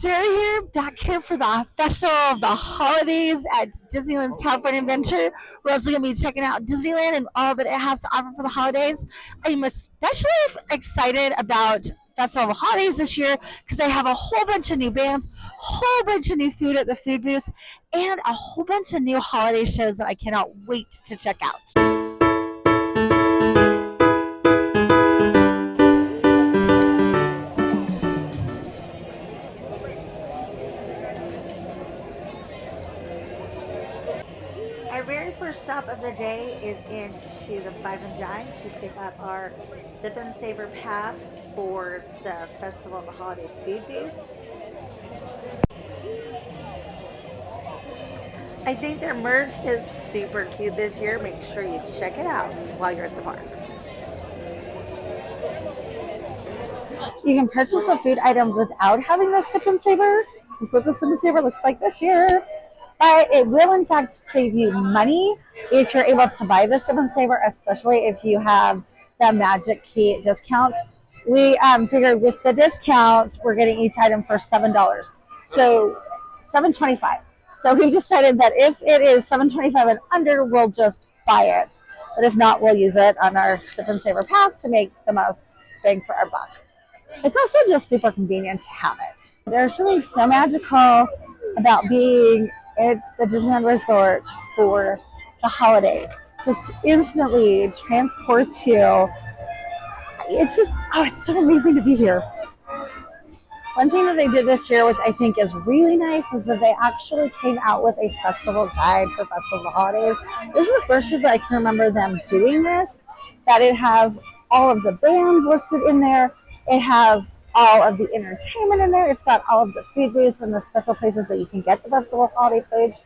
Sarah here, back here for the Festival of the Holidays at Disneyland's California Adventure. We're also going to be checking out Disneyland and all that it has to offer for the holidays. I'm especially excited about Festival of Holidays this year because they have a whole bunch of new bands, a whole bunch of new food at the food booths, and a whole bunch of new holiday shows that I cannot wait to check out. Our very first stop of the day is into the Five and Dime to pick up our Sip and Savor pass for the Festival of the Holiday food booth. I think their merch is super cute this year. Make sure you check it out while you're at the parks. You can purchase the food items without having the Sip and Savor. This is what the Sip and Savor looks like this year. But it will, in fact, save you money if you're able to buy the Sip and Savor, especially if you have the Magic Key discount. We figured with the discount, we're getting each item for $7. So $7.25. So we decided that if it is $7.25 and under, we'll just buy it. But if not, we'll use it on our Sip and Savor pass to make the most bang for our buck. It's also just super convenient to have it. There's something so magical about being at the Disneyland Resort for the holidays. Just instantly transports you. It's just, it's so amazing to be here. One thing that they did this year, which I think is really nice, is that they actually came out with a festival guide for Festival of the Holidays. This is the first year that I can remember them doing this, that it has all of the bands listed in there. It has all of the entertainment in there. It's got all of the food booths and the special places that you can get the Festival of Holiday foods.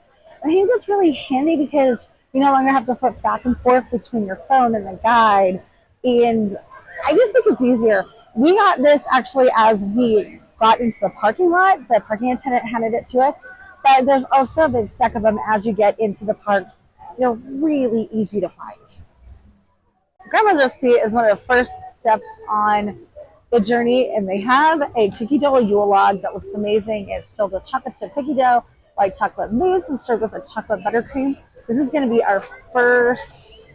I think that's really handy because you no longer have to flip back and forth between your phone and the guide. And I just think it's easier. We got this actually as we got into the parking lot. The parking attendant handed it to us. But there's also a big stack of them as you get into the parks. They're really easy to find. Grandma's Recipe is one of the first steps on the journey, and they have a cookie dough Yule log that looks amazing. It's filled with chocolate chip cookie dough, white chocolate mousse, and served with a chocolate buttercream. This is going to be our first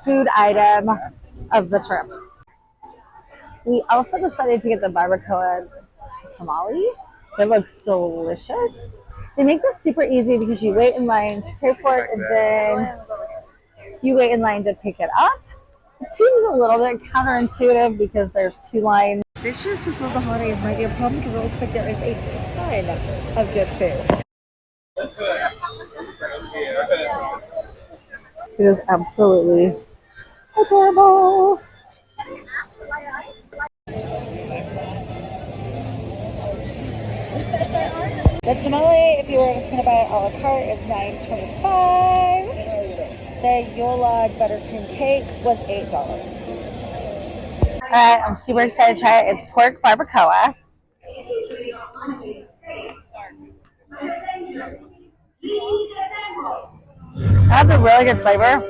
food item of the trip. We also decided to get the barbacoa tamale. It looks delicious. They make this super easy because you wait in line to pay for it, and then you wait in line to pick it up. It seems a little bit counterintuitive because there's two lines. This year's Festival of the Holidays might be a problem because it looks like there is a ton of good food. It is absolutely adorable. The tamale, if you were just going to buy it a la carte, is $9.25. The Yule log buttercream cake was $8. Alright, I'm super excited to try it. It's pork barbacoa. It has a really good flavor.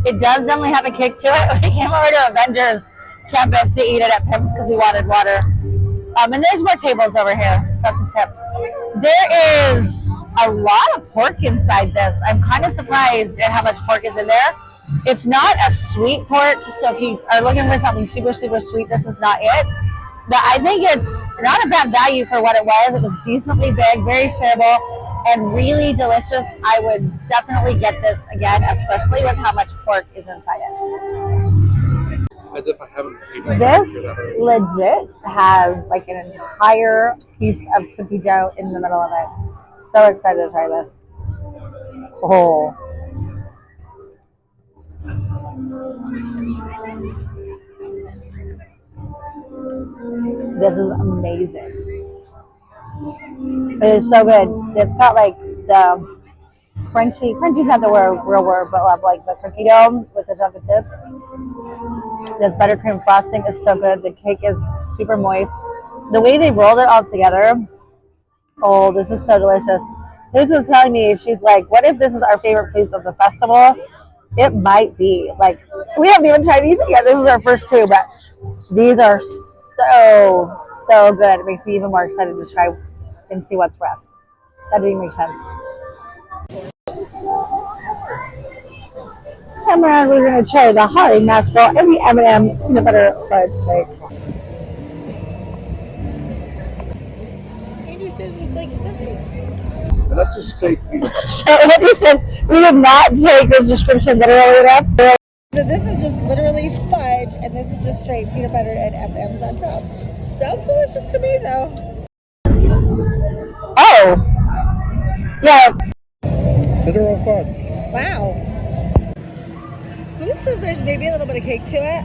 It does definitely have a kick to it. We came over to Avengers campus to eat it at Pim's because we wanted water. And there's more tables over here. So that's a tip. There is a lot of pork inside this. I'm kind of surprised at how much pork is in there. It's not a sweet pork, so if you are looking for something super, super sweet, this is not it. But I think it's not a bad value for what it was. It was decently big, very shareable, and really delicious. I would definitely get this again, especially with how much pork is inside it. As if I haven't eaten This legit has like an entire piece of cookie dough in the middle of it. So excited to try this. Oh. This is amazing. It is so good. It's got like the crunchy's not the real word, but like the cookie dough with the chocolate chips. This buttercream frosting is so good. The cake is super moist. The way they rolled it all together, oh, this is so delicious. Liz was telling me, she's like, what if this is our favorite foods of the festival? It might be. Like, we haven't even tried anything yet. This is our first two, but these are so good. It makes me even more excited to try and see what's rest. That didn't make sense. This time around, we're going to try the Holly Mashable and the M&M's peanut butter fudge cake. Andrew says it's like stuffing. And that's just straight peanut butter. So Andrew said we did not take this description literally enough. This is just literally fudge, and this is just straight peanut butter and M&M's on top. Sounds delicious to me, though. Oh, yeah. Literal fun. Wow. Who says there's maybe a little bit of cake to it?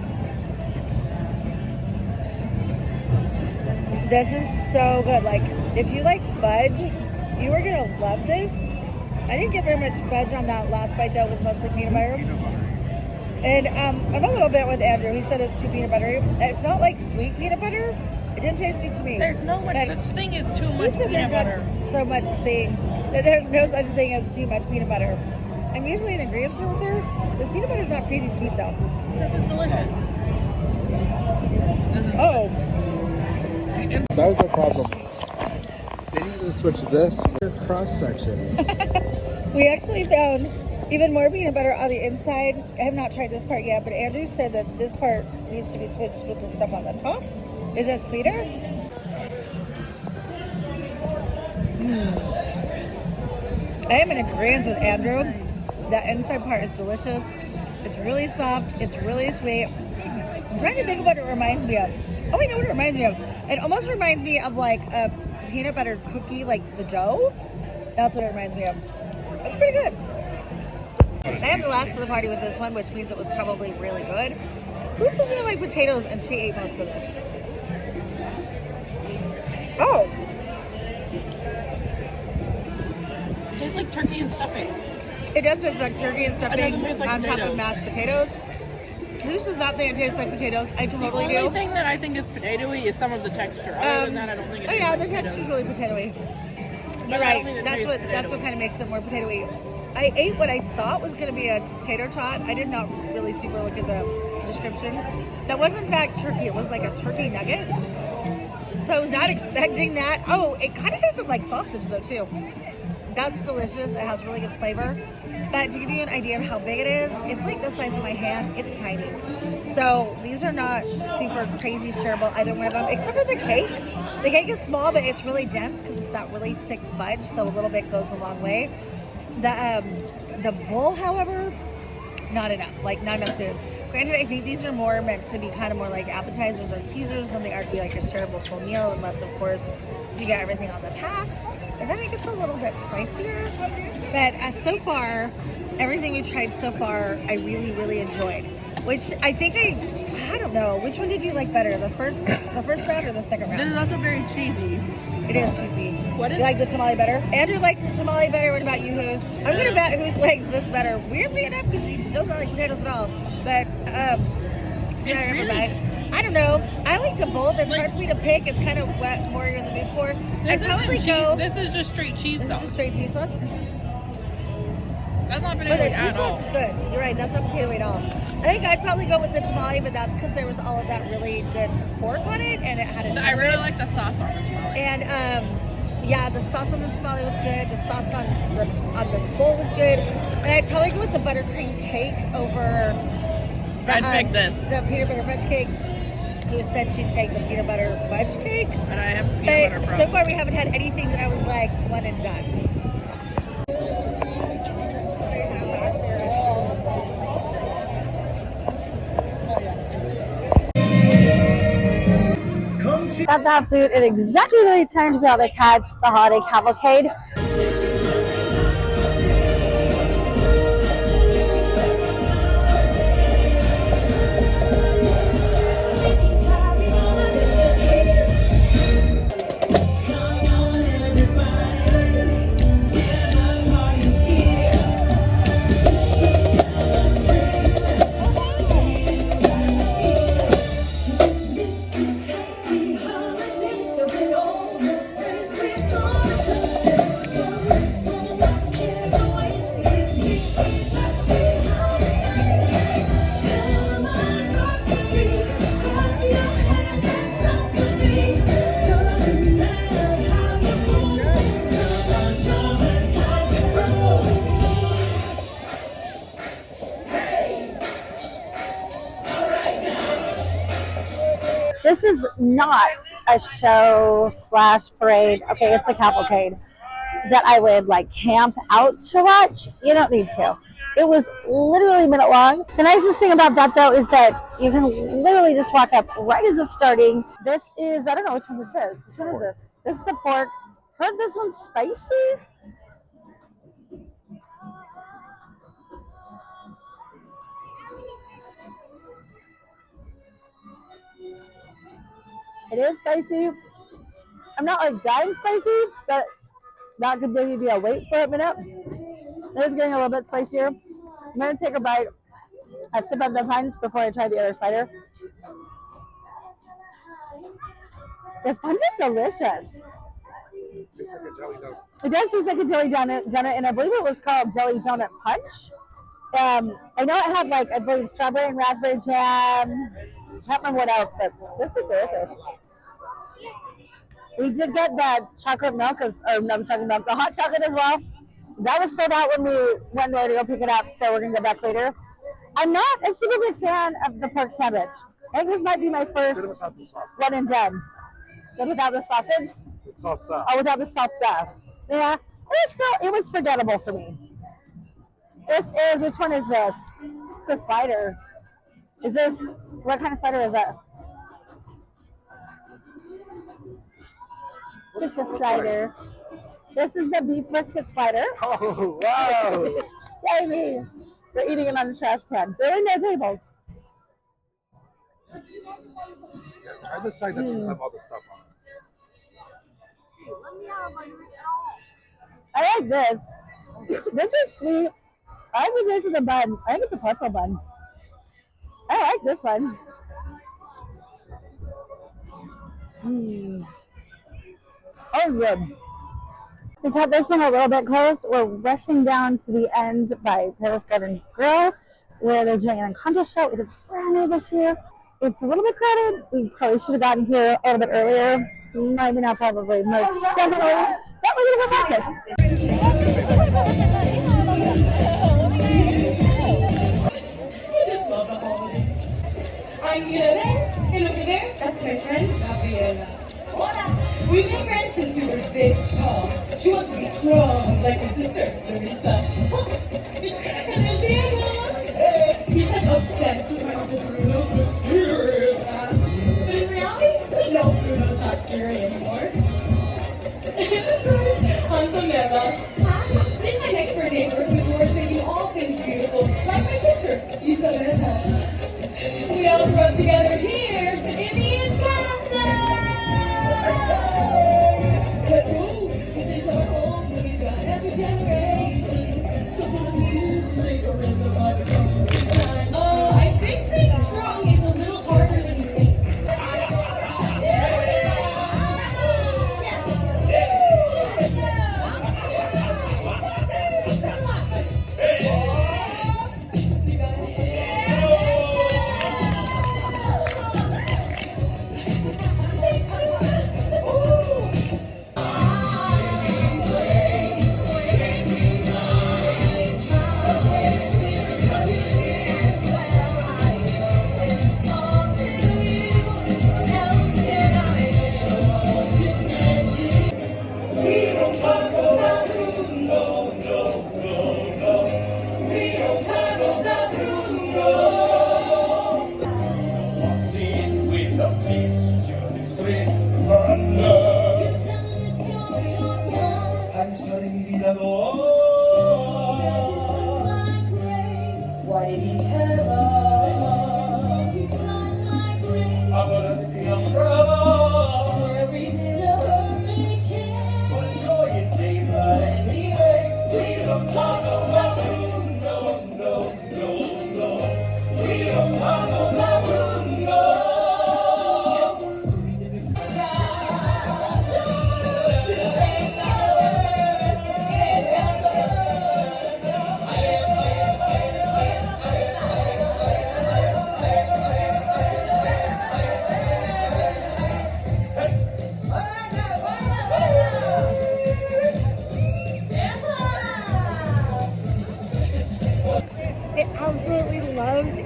This is so good. Like, if you like fudge, you are gonna love this. I didn't get very much fudge on that last bite though. It was mostly peanut butter. And I'm a little bit with Andrew. He said it's too peanut buttery. It's not like sweet peanut butter. It didn't taste sweet to me. There's no such thing as too much peanut butter. There's no such thing as too much peanut butter. I'm usually in agreement with her. This peanut butter is not crazy sweet though. This is delicious. Oh. That was the problem. They need to switch this to cross section. We actually found even more peanut butter on the inside. I have not tried this part yet, but Andrew said that this part needs to be switched with the stuff on the top. Is it sweeter? I am in agreement with Andrew. The inside part is delicious. It's really soft. It's really sweet. I'm trying to think of what it reminds me of. Oh, I know what it reminds me of. It almost reminds me of like a peanut butter cookie, like the dough. That's what it reminds me of. It's pretty good. I have the last of the party with this one, which means it was probably really good. Who says they don't like potatoes and she ate most of this? Oh. It tastes like turkey and stuffing. It does taste like turkey and stuffing It doesn't taste like on top potatoes. of mashed potatoes. Who does not think it tastes like potatoes? I The totally only do. thing that I think is potatoey is some of the texture. Other than that, I don't think it tastes yeah, like the potatoes. texture's really potatoey. But You're I right. don't think it That's tastes what potatoey. kind of makes it more potatoey. I ate what I thought was going to be a tater tot. I did not really super look at the description. That was in fact turkey. It was like a turkey nugget. So I was not expecting that. Oh, it kind of tasted like sausage though too. That's delicious. It has really good flavor. But to give you an idea of how big it is, it's like the size of my hand. It's tiny. So these are not super crazy shareable either one of them, except for the cake. The cake is small, but it's really dense because it's that really thick fudge. So a little bit goes a long way. The bowl, however, not enough. Like not enough food. Granted, I think these are more meant to be kind of more like appetizers or teasers than they are to be like a shareable full meal, unless of course you get everything on the pass. And then it gets a little bit pricier. But so far, everything we've tried so far, I really, really enjoyed. Which I think I don't know. Which one did you like better? The first round or the second round? This is also very cheesy. It is cheesy. What is You like the tamale better? Andrew likes the tamale better. What about you, Hoos? I'm gonna bet Hoos likes this better. Weirdly enough, because he does not like potatoes at all. But It's really- I don't know. I like to both. It's hard for me to pick. It's kind of what more you're in the mood for. This I'd probably isn't go. cheese. This is just straight cheese This is sauce. just straight cheese sauce. That's not But the potatoey cheese at sauce all. is good. You're right. That's not potato at all. I think I'd probably go with the tamale, but that's because there was all of that really good pork on it, and it had a. I really like the sauce on the tamale. And yeah, the sauce on the tamale was good. The sauce on the bowl was good. And I'd probably go with the buttercream cake over. I'd pick this. The peanut butter fudge cake. Who said she'd take the peanut butter fudge cake? And I have peanut butter But from. so far we haven't had anything that I was like one and done. Got that food at exactly the right time to be able to catch the holiday cavalcade. not a show slash parade. Okay, it's a cavalcade that I would like camp out to watch. You don't need to. It was literally a minute long. The nicest thing about that though is that you can literally just walk up right as it's starting. This is, I don't know which one this is. Which one is this? This is the pork. Heard this one's spicy? It is spicy. I'm not like dying spicy, but that could maybe be a wait for a minute. It is getting a little bit spicier. I'm gonna take a bite, a sip of the punch before I try the other cider. This punch is delicious. Tastes like a jelly donut. It does taste like a jelly donut, and I believe it was called Jelly Donut Punch. I know it had like, I believe, strawberry and raspberry jam. I can't remember what else, but this is delicious. We did get that chocolate milk, or no chocolate milk, the hot chocolate as well. That was sold out when we went there to go pick it up, so we're gonna go back later. I'm not a super big fan of the pork sandwich. I think this might be my first Good without the sausage. one and done. Good without the sausage? The salsa. Oh, without the salsa. Yeah, it was forgettable for me. This is, which one is this? It's a slider. Is this, what kind of slider is that? Just a slider. This is the beef brisket slider. Oh, wow. Yay me! We're eating it on the trash can. They're in their tables. Try the side that doesn't have all the stuff on it. I like this. This is sweet. I like the taste of the bun. I think it's a pretzel bun. I like this one. Oh, good. We cut this one a little bit close. We're rushing down to the end by Paris Garden Grill, where they're doing an Encanto show. It is brand new this year. It's a little bit crowded. We probably should have gotten here a little bit earlier. Maybe not probably. Most definitely. But we're going to go watch it. I'm Gabriel, and over there, that's my friend, Gabriela. Hola! We've been friends since we were this tall. She wants to be strong, like her sister, Larissa. And there's Daniel. He's like obsessed with my sister Bruno's mysterious past. But in reality, no, Bruno's not scary anymore. And of course, I'm Pamela. She's my next door neighbor who adores making all things beautiful, like my sister, Isabella. We all grew up together here in the Encanto! But ooh, this is our home, we've got every generation. So put the music or in the body time. Oh, I think being strong is a little harder than you think.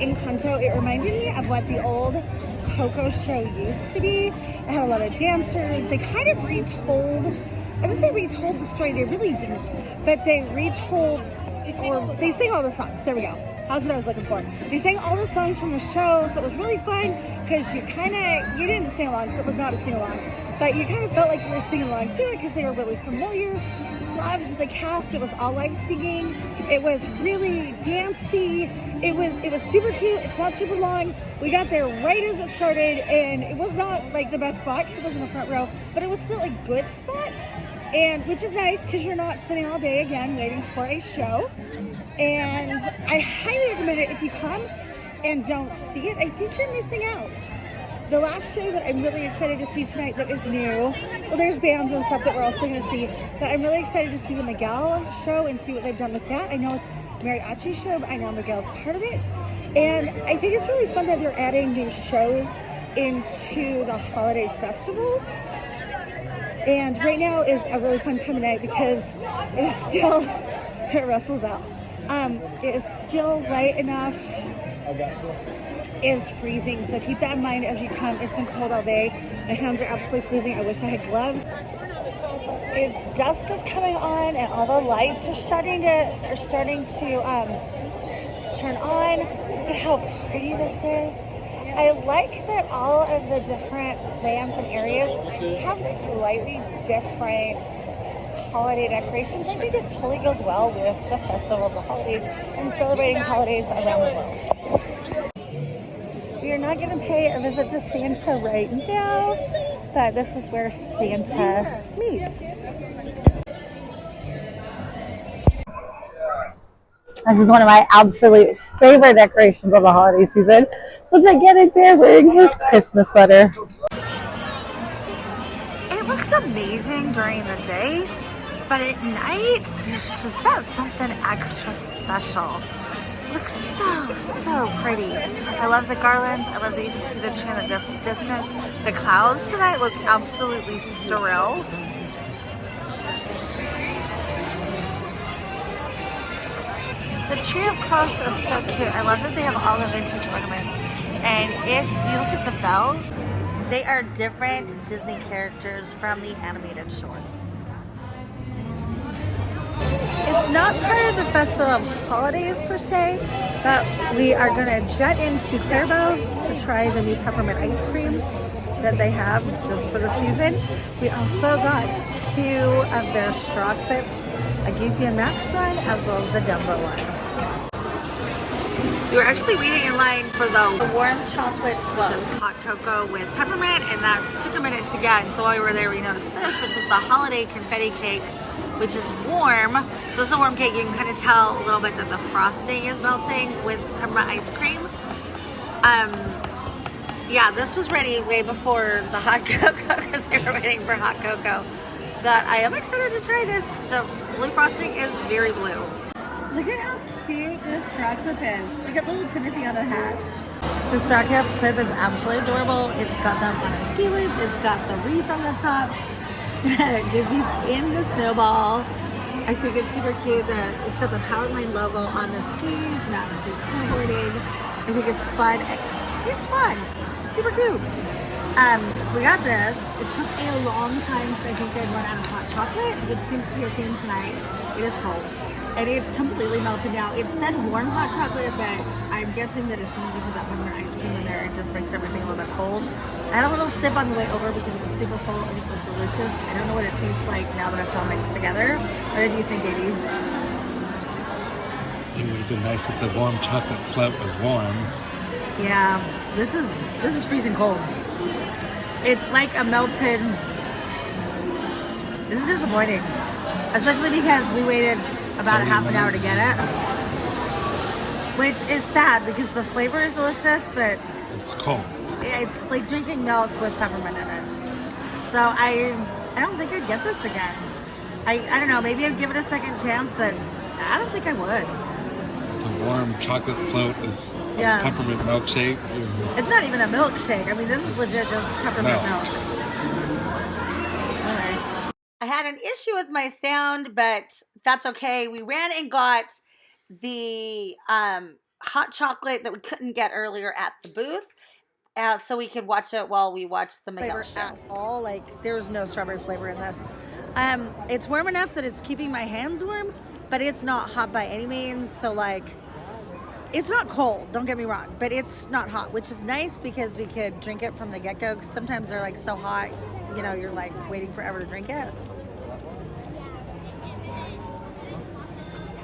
Encanto. It reminded me of what the old Coco show used to be. It had a lot of dancers. They kind of retold, I was gonna say retold the story, they really didn't, but they retold, or they sang all the songs, there we go. That's what I was looking for. They sang all the songs from the show, so it was really fun because you didn't sing along because it was not a sing along, but you kind of felt like you were singing along to it because they were really familiar. Loved the cast. It was all live singing. It was really dancey. It was super cute. It's not super long. We got there right as it started, and it was not like the best spot because it was in the front row, but it was still a good spot, and which is nice because you're not spending all day again waiting for a show. And I highly recommend it. If you come and don't see it, I think you're missing out. The last show that I'm really excited to see tonight that is new, well, there's bands and stuff that we're also going to see, but I'm really excited to see the Miguel show and see what they've done with that. I know it's a mariachi show, but I know Miguel's part of it. And I think it's really fun that they're adding new shows into the holiday festival. And right now is a really fun time of night because it is still, it wrestles out. It is still light enough. Is freezing, so keep that in mind as you come. It's been cold all day. My hands are absolutely freezing. I wish I had gloves. It's dusk is coming on, and all the lights are starting to turn on. Look at how pretty this is. I like that all of the different bands and areas have slightly different holiday decorations. I think it totally goes well with the Festival of the Holidays and celebrating holidays around the world. We are not going to pay a visit to Santa right now, but this is where Santa meets. This is one of my absolute favorite decorations of the holiday season. So gigantic there wearing his Christmas sweater. It looks amazing during the day, but at night, there's just that something extra special. Looks so pretty. I love the garlands. I love that you can see the tree in the distance. The clouds tonight look absolutely surreal. The tree up close is so cute. I love that they have all the vintage ornaments. And if you look at the bells, they are different Disney characters from the animated shorts. It's not part of the Festival of Holidays per se, but we are going to jet into Clarabelle's to try the new peppermint ice cream that they have just for the season. We also got 2 of their straw clips, a Goofy and Max one, as well as the Dumbo one. We were actually waiting in line for the warm chocolate float, which is hot cocoa with peppermint, and that took a minute to get. And so while we were there, we noticed this, which is the holiday confetti cake, which is warm. So this is a warm cake. You can kind of tell a little bit that the frosting is melting with peppermint ice cream. Yeah, this was ready way before the hot cocoa because they were waiting for hot cocoa. But I am excited to try this. The blue frosting is very blue. Look at how cute this straw clip is. Look at little Timothy on a hat. The straw clip is absolutely adorable. It's got them on a ski loop. It's got the wreath on the top. Goofy's in the snowball. I think it's super cute that it's got the Powerline logo on the skis. Max is snowboarding. I think it's fun. It's fun. It's super cute. We got this. It took a long time because I think they'd run out of hot chocolate, which seems to be a theme tonight. It is cold. And it's completely melted now. It said warm hot chocolate, but I'm guessing that as soon as you put that peppermint ice cream in there, it just makes everything a little bit cold. I had a little sip on the way over because it was super full and it was delicious. I don't know what it tastes like now that it's all mixed together. What did you think, Amy? It would have been nice if the warm chocolate float was warm. Yeah, this is freezing cold. It's like a melted. This is disappointing, especially because we waited about a half an hour to get it, which is sad because the flavor is delicious, but It's cold. it's like drinking milk with peppermint in it. So I don't think I'd get this again. I don't know, maybe I'd give it a second chance, but I don't think I would. The warm chocolate float is a Yeah. peppermint milkshake. It's not even a milkshake. I mean, this is legit just peppermint milk. Okay. I had an issue with my sound, but that's okay. We ran and got the hot chocolate that we couldn't get earlier at the booth. so we could watch it while we watch the Miguel Flavor show. at all. Like there's no strawberry flavor in this. It's warm enough that it's keeping my hands warm, but it's not hot by any means. So like, it's not cold. Don't get me wrong, but it's not hot, which is nice because we could drink it from the get-go. 'Cause sometimes they're like so hot, you know, you're like waiting forever to drink it.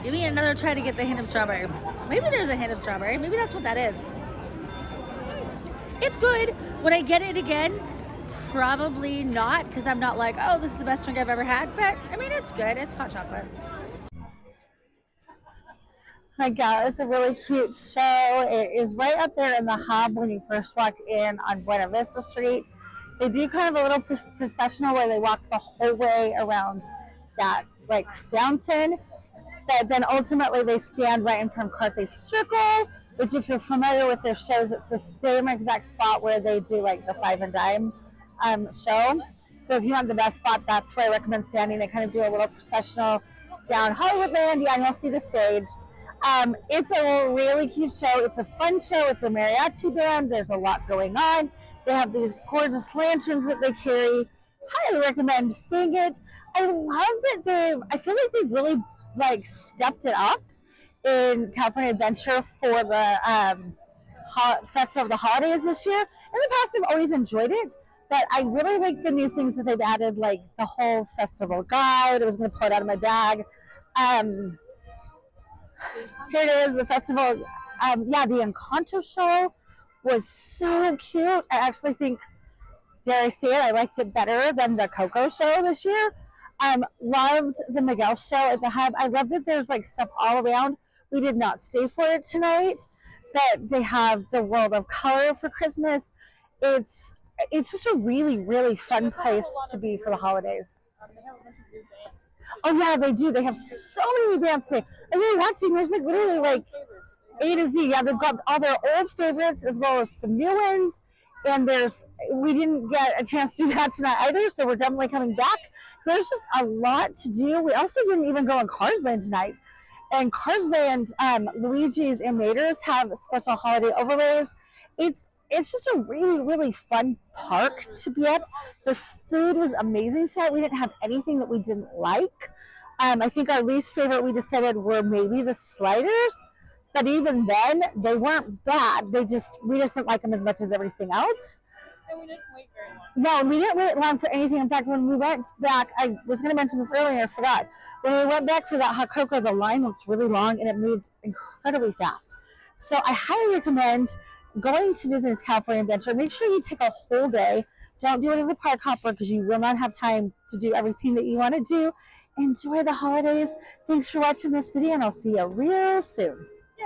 Give me another try to get the hint of strawberry. Maybe there's a hint of strawberry. Maybe that's what that is. It's good. Would I get it again? Probably not, because I'm not like, oh, this is the best drink I've ever had. But I mean, it's good. It's hot chocolate. My God, it's a really cute show. It is right up there in the hub when you first walk in on Buena Vista Street. They do kind of a little processional where they walk the whole way around that like fountain. But then ultimately they stand right in front of Carthay Circle, which if you're familiar with their shows, it's the same exact spot where they do like the Five and Dime show. So if you want the best spot, that's where I recommend standing. They kind of do a little processional down Hollywoodland. Yeah, and you'll see the stage. It's a really cute show. It's a fun show with the mariachi band. There's a lot going on. They have these gorgeous lanterns that they carry. Highly recommend seeing it. I love that I feel like they've really like stepped it up in California Adventure for the Festival of the Holidays this year. In the past, I've always enjoyed it, but I really like the new things that they've added, like the whole festival guide. I was going to pull it out of my bag. Here it is, the festival. The Encanto show was so cute. I actually think, dare I say it, I liked it better than the Coco show this year. Loved the Miguel show at the hub. I love that there's like stuff all around. We did not stay for it tonight, but they have the World of Color for Christmas. It's just a really, really fun place to be for the holidays. Oh yeah, they do. They have so many bands today. And you're watching, there's like literally like A to Z. Yeah, they've got all their old favorites as well as some new ones. And we didn't get a chance to do that tonight either, so we're definitely coming back. There's just a lot to do. We also didn't even go on Cars Land tonight. And Cars Land, Luigi's and Mater's have special holiday overlays. It's just a really, really fun park to be at. The food was amazing tonight. We didn't have anything that we didn't like. I think our least favorite we decided were maybe the sliders. But even then, they weren't bad. We just didn't like them as much as everything else. And we didn't wait very long. No, we didn't wait long for anything. In fact, when we went back, I was going to mention this earlier, I forgot. When we went back for that hot cocoa, the line looked really long and it moved incredibly fast. So I highly recommend going to Disney's California Adventure. Make sure you take a whole day. Don't do it as a park hopper because you will not have time to do everything that you want to do. Enjoy the holidays. Thanks for watching this video, and I'll see you real soon.